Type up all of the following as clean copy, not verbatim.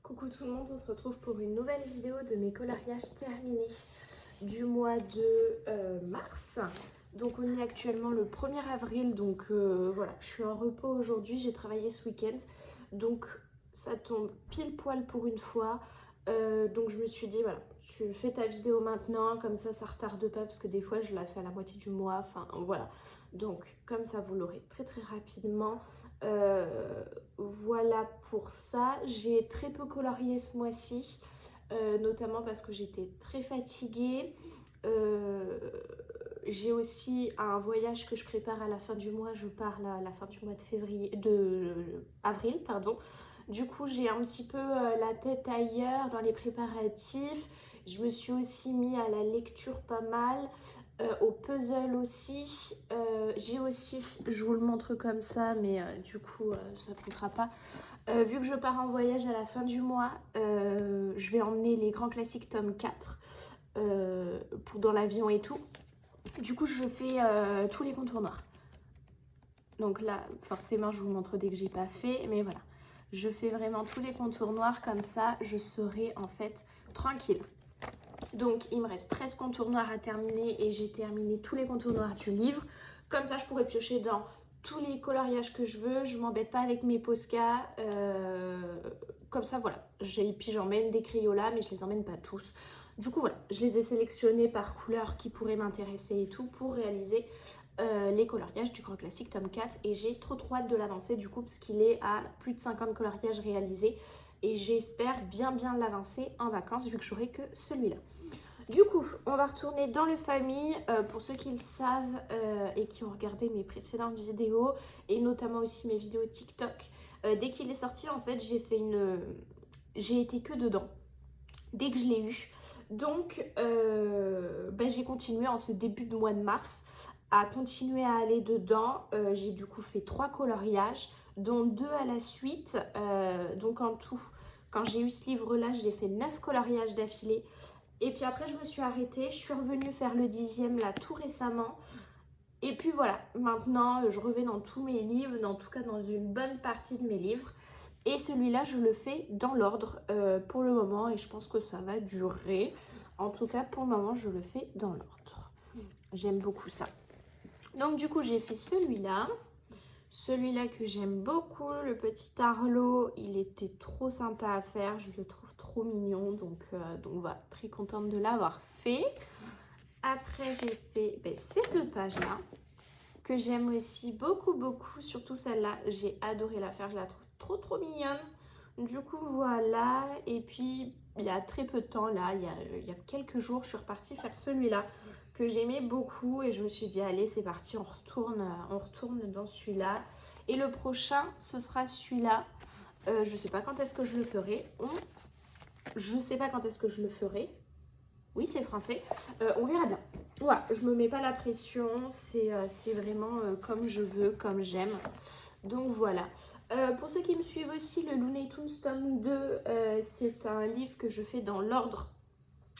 Coucou tout le monde, on se retrouve pour une nouvelle vidéo de mes coloriages terminés du mois de mars. Donc on est actuellement le 1er avril, donc voilà, je suis en repos aujourd'hui, j'ai travaillé ce week-end. Donc ça tombe pile poil pour une fois. Donc je me suis dit, voilà, tu fais ta vidéo maintenant, comme ça retarde pas, parce que des fois je la fais à la moitié du mois, enfin voilà. Donc comme ça vous l'aurez très rapidement. Voilà pour ça. J'ai très peu colorié ce mois-ci, notamment parce que j'étais très fatiguée. J'ai aussi un voyage que je prépare à la fin du mois. Je pars à la fin du mois avril, pardon. Du coup, j'ai un petit peu la tête ailleurs dans les préparatifs. Je me suis aussi mis à la lecture pas mal. Au puzzle aussi, j'ai aussi, je vous le montre comme ça, mais du coup ça ne comptera pas. Vu que je pars en voyage à la fin du mois, je vais emmener les grands classiques tome 4 dans l'avion et tout. Du coup je fais tous les contours noirs. Donc là forcément je vous montre dès que j'ai pas fait, mais voilà. Je fais vraiment tous les contours noirs, comme ça je serai en fait tranquille. Donc il me reste 13 contours noirs à terminer et j'ai terminé tous les contours noirs du livre. Comme ça je pourrais piocher dans tous les coloriages que je veux. Je m'embête pas avec mes Posca. Comme ça voilà. Puis j'emmène des Crayolas, mais je les emmène pas tous. Du coup voilà, je les ai sélectionnés par couleur qui pourraient m'intéresser et tout pour réaliser les coloriages du grand classique tome 4. Et j'ai trop hâte de l'avancer du coup, parce qu'il est à plus de 50 coloriages réalisés. Et j'espère bien l'avancer en vacances, vu que j'aurai que celui-là. Du coup, on va retourner dans le famille. Pour ceux qui le savent et qui ont regardé mes précédentes vidéos, et notamment aussi mes vidéos TikTok, dès qu'il est sorti, en fait, j'ai été que dedans, dès que je l'ai eu. Donc, j'ai continué en ce début de mois de mars à continuer à aller dedans. J'ai du coup fait 3 coloriages, dont 2 à la suite. Donc en tout, quand j'ai eu ce livre-là, j'ai fait 9 coloriages d'affilée. Et puis après, je me suis arrêtée. Je suis revenue faire le 10e là tout récemment. Et puis voilà, maintenant, je reviens dans tous mes livres, en tout cas dans une bonne partie de mes livres. Et celui-là, je le fais dans l'ordre pour le moment, et je pense que ça va durer. En tout cas, pour le moment, je le fais dans l'ordre. J'aime beaucoup ça. Donc du coup, j'ai fait celui-là. Celui-là que j'aime beaucoup, le petit Arlo, il était trop sympa à faire. Je le trouve trop mignon, donc voilà, très contente de l'avoir fait. Après, j'ai fait ces 2 pages-là, que j'aime aussi beaucoup, surtout celle-là. J'ai adoré la faire, je la trouve trop mignonne. Du coup, voilà. Et puis, il y a très peu de temps, là, il y a quelques jours, je suis repartie faire celui-là, que j'aimais beaucoup. Et je me suis dit, allez, c'est parti, on retourne dans celui-là. Et le prochain, ce sera celui-là. Je sais pas quand est-ce que je le ferai. Je sais pas quand est-ce que je le ferai. Oui, c'est français. On verra bien. Voilà, je me mets pas la pression. C'est vraiment comme je veux, comme j'aime. Donc voilà. Pour ceux qui me suivent aussi, le Looney Tunes tome 2, c'est un livre que je fais dans l'ordre.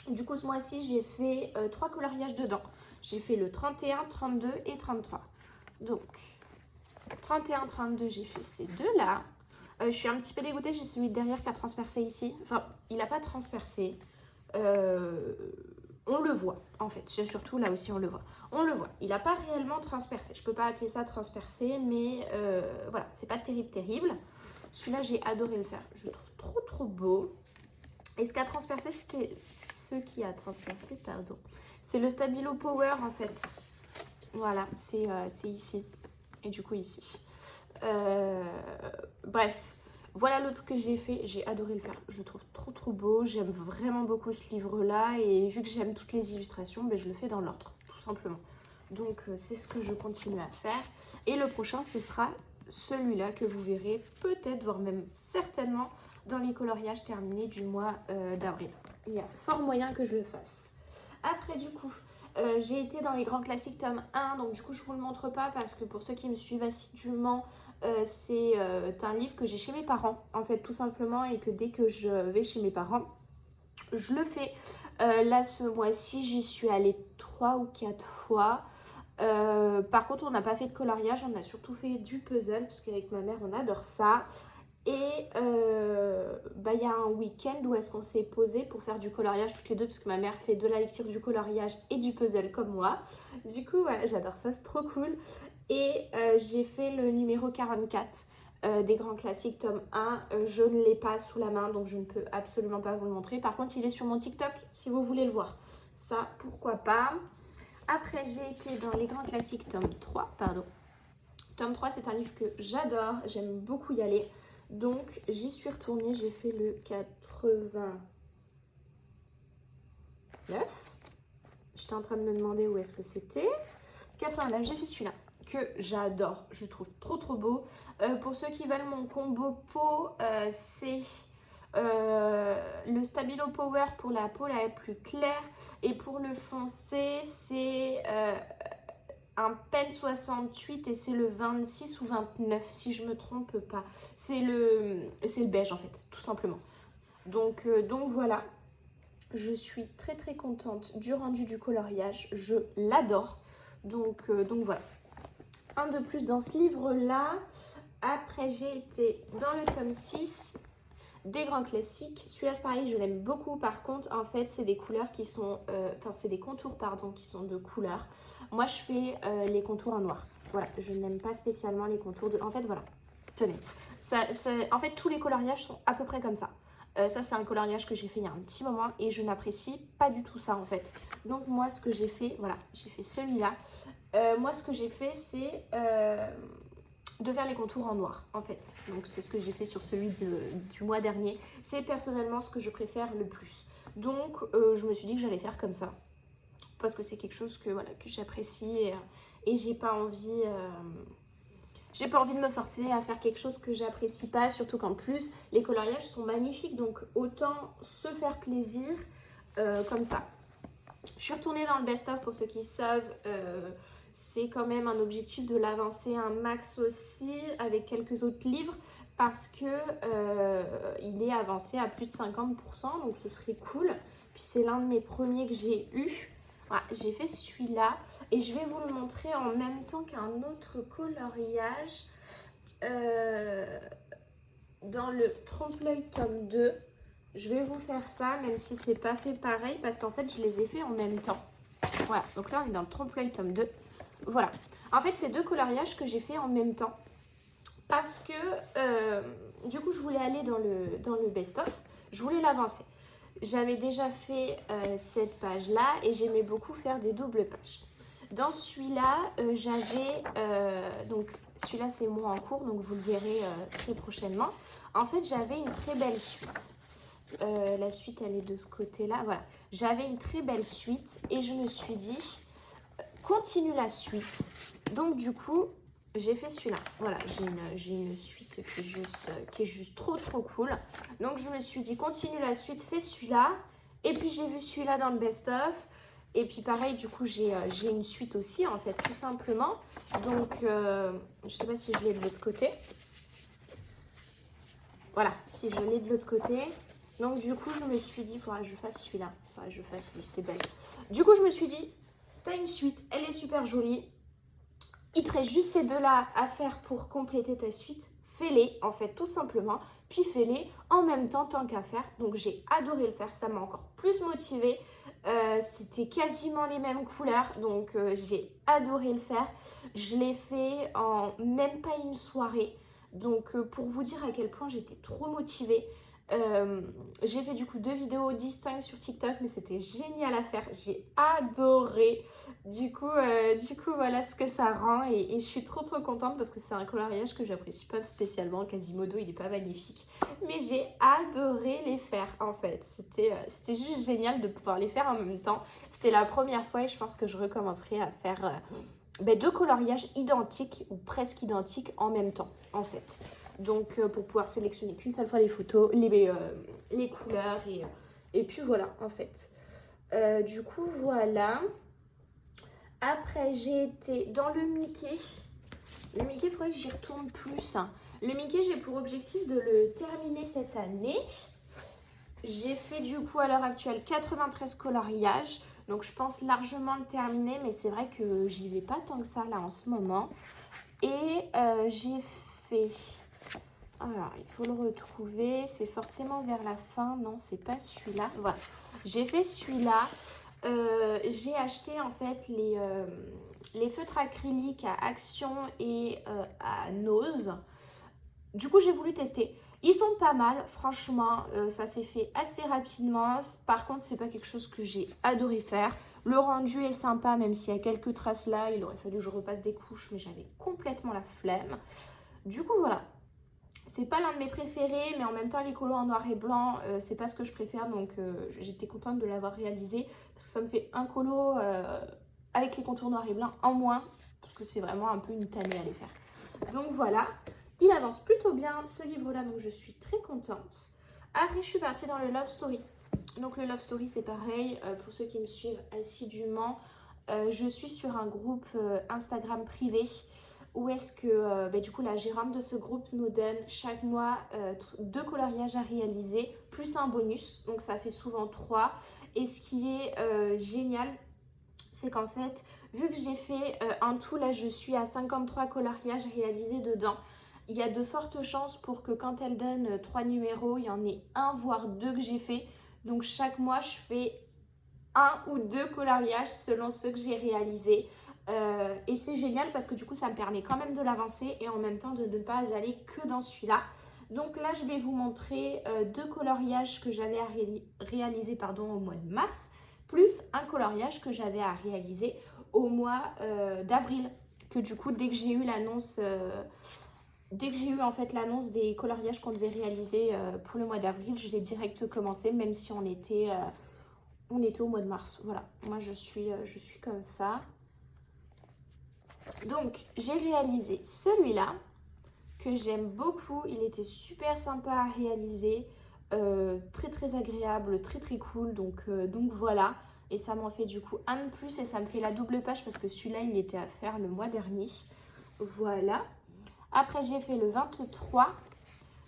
Du coup, ce mois-ci, j'ai fait 3 coloriages dedans. J'ai fait le 31, 32 et 33. Donc, 31, 32, j'ai fait ces 2-là. Je suis un petit peu dégoûtée, j'ai celui de derrière qui a transpercé ici. Enfin, il n'a pas transpercé. On le voit, en fait. Surtout là aussi, on le voit. On le voit. Il n'a pas réellement transpercé. Je peux pas appeler ça transpercé, mais voilà, c'est pas terrible. Celui-là, j'ai adoré le faire. Je le trouve trop beau. Et ce qui a transpercé, pardon, c'est le Stabilo Power, en fait. Voilà, c'est ici. Et du coup, ici. Bref. Voilà l'autre que j'ai fait, j'ai adoré le faire, je le trouve trop beau, j'aime vraiment beaucoup ce livre-là, et vu que j'aime toutes les illustrations, je le fais dans l'ordre, tout simplement. Donc c'est ce que je continue à faire. Et le prochain, ce sera celui-là que vous verrez peut-être, voire même certainement, dans les coloriages terminés du mois d'avril. Il y a fort moyen que je le fasse. Après du coup, j'ai été dans les grands classiques tome 1, donc du coup je vous le montre pas parce que pour ceux qui me suivent assidûment, c'est un livre que j'ai chez mes parents en fait, tout simplement, et que dès que je vais chez mes parents, je le fais. Là ce mois-ci, j'y suis allée 3 ou 4 fois. Par contre, on n'a pas fait de coloriage, on a surtout fait du puzzle parce qu'avec ma mère on adore ça. Et bah, y a un week-end où est-ce qu'on s'est posé pour faire du coloriage toutes les deux, parce que ma mère fait de la lecture, du coloriage et du puzzle comme moi. Du coup, voilà, j'adore ça, c'est trop cool. Et j'ai fait le numéro 44 des grands classiques, tome 1. Je ne l'ai pas sous la main, donc je ne peux absolument pas vous le montrer. Par contre, il est sur mon TikTok si vous voulez le voir. Ça, pourquoi pas. Après, j'ai été dans les grands classiques, tome 3, pardon. Tome 3, c'est un livre que j'adore, j'aime beaucoup y aller. Donc, j'y suis retournée, j'ai fait le 89. J'étais en train de me demander où est-ce que c'était. 89, j'ai fait celui-là, que j'adore, je trouve trop trop beau. Pour ceux qui veulent mon combo peau, c'est le Stabilo Power pour la peau la plus claire. Et pour le foncé, c'est un pen 68 et c'est le 26 ou 29 si je me trompe pas. C'est le beige en fait, tout simplement. Donc voilà, je suis très très contente du rendu du coloriage, je l'adore. Donc voilà. Un de plus dans ce livre-là. Après, j'ai été dans le tome 6 des grands classiques. Celui-là, c'est pareil, je l'aime beaucoup. Par contre, en fait, c'est des couleurs qui sont... c'est des contours, pardon, qui sont de couleurs. Moi, je fais les contours en noir. Voilà, je n'aime pas spécialement les contours de... En fait, voilà, tenez. En fait, tous les coloriages sont à peu près comme ça. Ça, c'est un coloriage que j'ai fait il y a un petit moment et je n'apprécie pas du tout ça, en fait. Donc, moi, ce que j'ai fait... Voilà, j'ai fait celui-là. Moi, ce que j'ai fait, c'est... de faire les contours en noir en fait, donc c'est ce que j'ai fait sur celui du mois dernier. C'est personnellement ce que je préfère le plus, donc je me suis dit que j'allais faire comme ça parce que c'est quelque chose que voilà que j'apprécie et j'ai pas envie de me forcer à faire quelque chose que j'apprécie pas, surtout qu'en plus les coloriages sont magnifiques, donc autant se faire plaisir comme ça. Je suis retournée dans le best-of pour ceux qui savent. C'est quand même un objectif de l'avancer un max aussi avec quelques autres livres parce que il est avancé à plus de 50%, donc ce serait cool. Puis c'est l'un de mes premiers que j'ai eu. Voilà, j'ai fait celui-là et je vais vous le montrer en même temps qu'un autre coloriage dans le trompe-l'œil tome 2. Je vais vous faire ça même si ce n'est pas fait pareil parce qu'en fait je les ai fait en même temps. Voilà, donc là on est dans le trompe-l'œil tome 2. Voilà, en fait c'est deux coloriages que j'ai fait en même temps parce que du coup je voulais aller dans le best-of, je voulais l'avancer. J'avais déjà fait cette page là et j'aimais beaucoup faire des doubles pages. Dans celui-là, j'avais, donc celui-là c'est moi en cours, donc vous le direz très prochainement. En fait j'avais une très belle suite. La suite elle est de ce côté-là, voilà. J'avais une très belle suite et je me suis dit... continue la suite. Donc du coup, j'ai fait celui-là. Voilà, j'ai une suite qui est juste trop trop cool. Donc je me suis dit, continue la suite, fais celui-là. Et puis j'ai vu celui-là dans le best-of. Et puis pareil, du coup, j'ai une suite aussi, en fait, tout simplement. Donc, je sais pas si je l'ai de l'autre côté. Voilà, si je l'ai de l'autre côté. Donc du coup, je me suis dit, il faudra que je fasse celui-là. Il faudra que je fasse lui, c'est belle. Du coup, je me suis dit... t'as une suite, elle est super jolie. Il te reste juste ces deux-là à faire pour compléter ta suite. Fais-les, en fait, tout simplement. Puis fais-les en même temps, tant qu'à faire. Donc, j'ai adoré le faire. Ça m'a encore plus motivée. C'était quasiment les mêmes couleurs. Donc, j'ai adoré le faire. Je l'ai fait en même pas une soirée. Donc, pour vous dire à quel point j'étais trop motivée. J'ai fait du coup 2 vidéos distinctes sur TikTok, mais c'était génial à faire, j'ai adoré. Du coup voilà ce que ça rend et je suis trop contente parce que c'est un coloriage que j'apprécie pas spécialement. Quasimodo il est pas magnifique, mais j'ai adoré les faire en fait. C'était juste génial de pouvoir les faire en même temps. C'était la première fois et je pense que je recommencerai à faire 2 coloriages identiques ou presque identiques en même temps en fait. Donc pour pouvoir sélectionner qu'une seule fois les photos, les couleurs et puis voilà en fait. Du coup voilà. Après j'ai été dans le Mickey. Le Mickey, il faudrait que j'y retourne plus. Le Mickey, j'ai pour objectif de le terminer cette année. J'ai fait du coup à l'heure actuelle 93 coloriages. Donc je pense largement le terminer, mais c'est vrai que j'y vais pas tant que ça là en ce moment. Et j'ai fait Alors, il faut le retrouver. C'est forcément vers la fin. Non, c'est pas celui-là. Voilà. J'ai fait celui-là. J'ai acheté en fait les feutres acryliques à Action et à Nose. Du coup, j'ai voulu tester. Ils sont pas mal, franchement, ça s'est fait assez rapidement. Par contre, c'est pas quelque chose que j'ai adoré faire. Le rendu est sympa, même s'il y a quelques traces là. Il aurait fallu que je repasse des couches, mais j'avais complètement la flemme. Du coup, voilà. C'est pas l'un de mes préférés, mais en même temps, les colos en noir et blanc, c'est pas ce que je préfère. Donc, j'étais contente de l'avoir réalisé. Parce que ça me fait un colo avec les contours noirs et blancs en moins. Parce que c'est vraiment un peu une tannée à les faire. Donc, voilà. Il avance plutôt bien, ce livre-là, donc je suis très contente. Après, je suis partie dans le Love Story. Donc, le Love Story, c'est pareil. Pour ceux qui me suivent assidûment, je suis sur un groupe Instagram privé où est-ce que du coup la gérante de ce groupe nous donne chaque mois 2 coloriages à réaliser plus un bonus, donc ça fait souvent 3. Et ce qui est génial, c'est qu'en fait, vu que j'ai fait en tout, là je suis à 53 coloriages réalisés dedans, il y a de fortes chances pour que quand elle donne 3 numéros, il y en ait un voire 2 que j'ai fait. Donc chaque mois je fais 1 ou 2 coloriages selon ceux que j'ai réalisés. Et c'est génial parce que du coup ça me permet quand même de l'avancer et en même temps de ne pas aller que dans celui-là. Donc là je vais vous montrer 2 coloriages que j'avais à réaliser au mois de mars, plus un coloriage que j'avais à réaliser au mois d'avril. Que du coup dès que j'ai eu l'annonce en fait l'annonce des coloriages qu'on devait réaliser pour le mois d'avril, je l'ai direct commencé même si on était au mois de mars. Voilà, moi je suis comme ça. Donc, j'ai réalisé celui-là que j'aime beaucoup. Il était super sympa à réaliser, très très agréable, très très cool. Donc voilà. Et ça m'en fait du coup un de plus et ça me fait la double page parce que celui-là, il était à faire le mois dernier. Voilà. Après, j'ai fait le 23.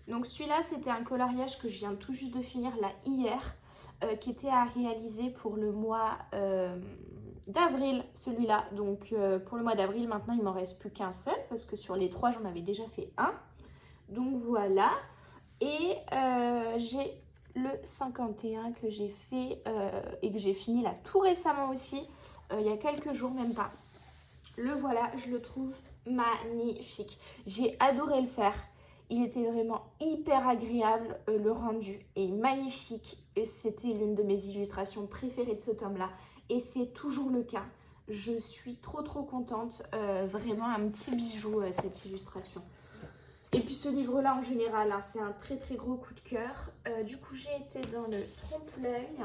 Donc celui-là, c'était un coloriage que je viens tout juste de finir là hier, qui était à réaliser pour le mois d'avril, celui-là. Donc pour le mois d'avril, maintenant, il m'en reste plus qu'un seul, parce que sur les 3, j'en avais déjà fait un. Donc voilà. Et j'ai le 51 que j'ai fait et que j'ai fini là tout récemment aussi, il y a quelques jours, même pas. Le voilà, je le trouve magnifique. J'ai adoré le faire. Il était vraiment hyper agréable. Le rendu est magnifique. Et c'était l'une de mes illustrations préférées de ce tome-là. Et c'est toujours le cas. Je suis trop contente. Vraiment un petit bijou cette illustration. Et puis ce livre-là en général, hein, c'est un très gros coup de cœur. Du coup, j'ai été dans le Trompe-l'œil.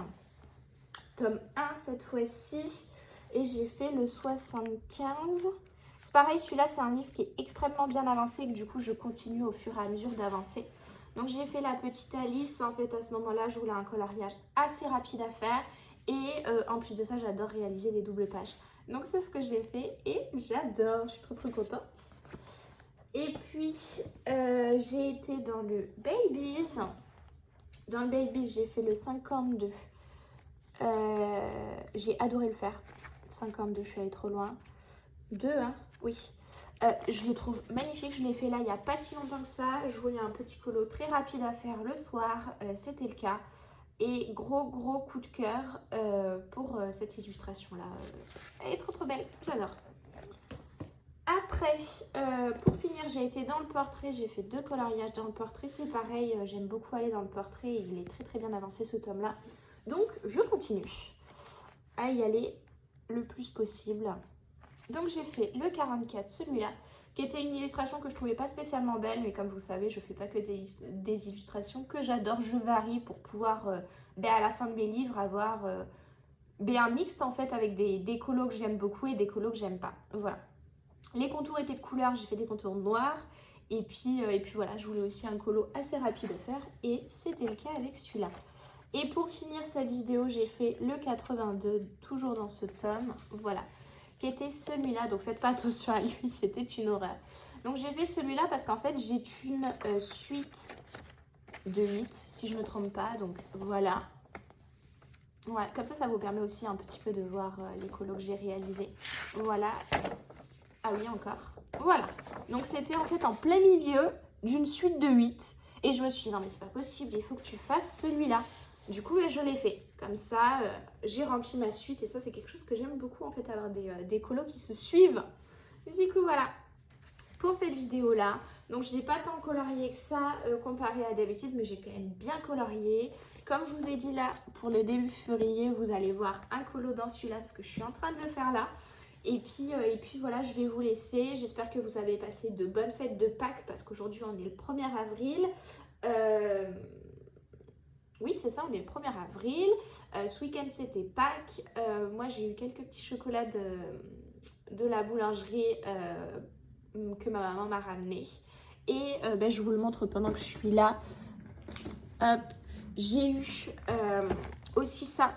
Tome 1 cette fois-ci. Et j'ai fait le 75. C'est pareil, celui-là, c'est un livre qui est extrêmement bien avancé. Et que du coup, je continue au fur et à mesure d'avancer. Donc, j'ai fait la petite Alice. En fait, à ce moment-là, je voulais un coloriage assez rapide à faire. Et en plus de ça, j'adore réaliser des doubles pages. Donc, c'est ce que j'ai fait. Et j'adore. Je suis trop contente. Et puis, j'ai été dans le Babies. Dans le Babies, j'ai fait le 52. J'ai adoré le faire. 52, je suis allée trop loin. 2, hein? Oui. Je le trouve magnifique. Je l'ai fait là il n'y a pas si longtemps que ça. Je voulais un petit colo très rapide à faire le soir. C'était le cas. Et gros coup de cœur pour cette illustration-là. Elle est trop belle. J'adore. Après, pour finir, j'ai été dans le portrait. J'ai fait 2 coloriages dans le portrait. C'est pareil, j'aime beaucoup aller dans le portrait. Il est très bien avancé ce tome-là. Donc, je continue à y aller le plus possible. Donc, j'ai fait le 44, celui-là, qui était une illustration que je trouvais pas spécialement belle. Mais comme vous savez, je fais pas que des illustrations que j'adore. Je varie pour pouvoir, à la fin de mes livres, avoir un mixte en fait avec des colos que j'aime beaucoup et des colos que j'aime pas. Voilà. Les contours étaient de couleur, j'ai fait des contours noirs. Et puis voilà, je voulais aussi un colo assez rapide à faire. Et c'était le cas avec celui-là. Et pour finir cette vidéo, j'ai fait le 82, toujours dans ce tome. Voilà, qui était celui-là. Donc faites pas attention à lui, c'était une horreur. Donc j'ai fait celui-là parce qu'en fait, j'ai une suite de 8, si je ne me trompe pas. Donc voilà. Voilà, comme ça vous permet aussi un petit peu de voir les colos que j'ai réalisés. Voilà. Ah oui, encore. Voilà. Donc, c'était en fait en plein milieu. d'une suite de 8. Et je me suis dit, non mais c'est pas possible, il faut que tu fasses celui-là. Du coup, je l'ai fait. Comme ça, j'ai rempli ma suite. Et ça, c'est quelque chose que j'aime beaucoup, en fait, avoir des colos qui se suivent. Et du coup, voilà, pour cette vidéo-là. Donc, je n'ai pas tant colorié que ça comparé à d'habitude, mais j'ai quand même bien colorié. Comme je vous ai dit là, pour le début février, vous allez voir un colo dans celui-là, parce que je suis en train de le faire là. Et puis voilà, je vais vous laisser. J'espère que vous avez passé de bonnes fêtes de Pâques, parce qu'aujourd'hui, on est le 1er avril. Oui, c'est ça, on est le 1er avril. Ce week-end, c'était Pâques. Moi, j'ai eu quelques petits chocolats de la boulangerie que ma maman m'a ramené. Et je vous le montre pendant que je suis là. Hop, j'ai eu aussi ça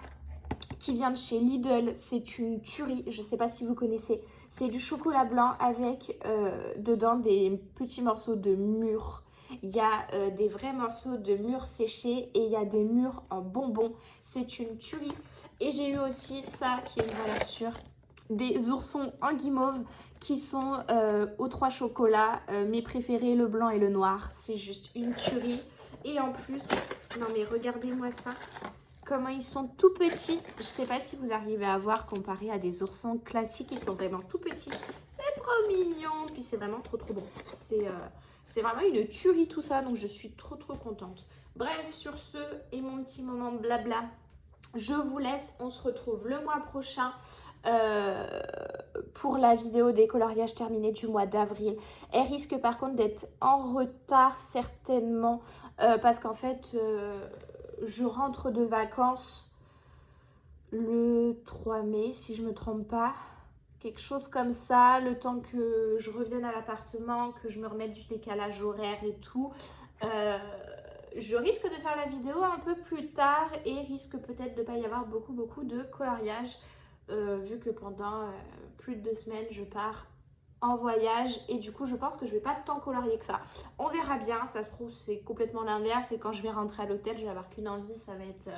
qui vient de chez Lidl. C'est une tuerie, je ne sais pas si vous connaissez. C'est du chocolat blanc avec dedans des petits morceaux de mûre. Il y a des vrais morceaux de mûre séchés et il y a des mûres en bonbons. C'est une tuerie. Et j'ai eu aussi ça qui est une valeur sûre. Des oursons en guimauve qui sont aux 3 chocolats. Mes préférés, le blanc et le noir. C'est juste une tuerie. Et en plus, non mais regardez-moi ça. Comment ils sont tout petits. Je ne sais pas si vous arrivez à voir comparé à des oursons classiques. Ils sont vraiment tout petits. C'est trop mignon. Puis c'est vraiment trop bon. C'est vraiment une tuerie tout ça. Donc je suis trop contente. Bref, sur ce et mon petit moment blabla, je vous laisse. On se retrouve le mois prochain pour la vidéo des coloriages terminés du mois d'avril. Elle risque par contre d'être en retard certainement parce qu'en fait je rentre de vacances le 3 mai si je ne me trompe pas, quelque chose comme ça, le temps que je revienne à l'appartement, que je me remette du décalage horaire et tout. Je risque de faire la vidéo un peu plus tard et risque peut-être de ne pas y avoir beaucoup de coloriage vu que pendant plus de 2 semaines je pars en voyage et du coup je pense que je vais pas tant colorier que ça. On verra bien, ça se trouve c'est complètement l'inverse et quand je vais rentrer à l'hôtel je vais avoir qu'une envie, ça va être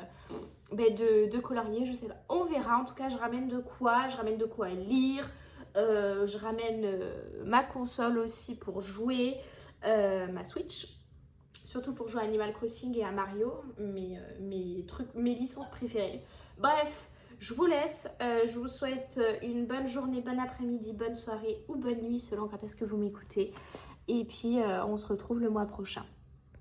de colorier, je sais pas. On verra, en tout cas je ramène de quoi lire, je ramène ma console aussi pour jouer, ma Switch. Surtout pour jouer à Animal Crossing et à Mario, mes licences préférées. Bref, je vous laisse. Je vous souhaite une bonne journée, bon après-midi, bonne soirée ou bonne nuit selon quand est-ce que vous m'écoutez. Et puis, on se retrouve le mois prochain.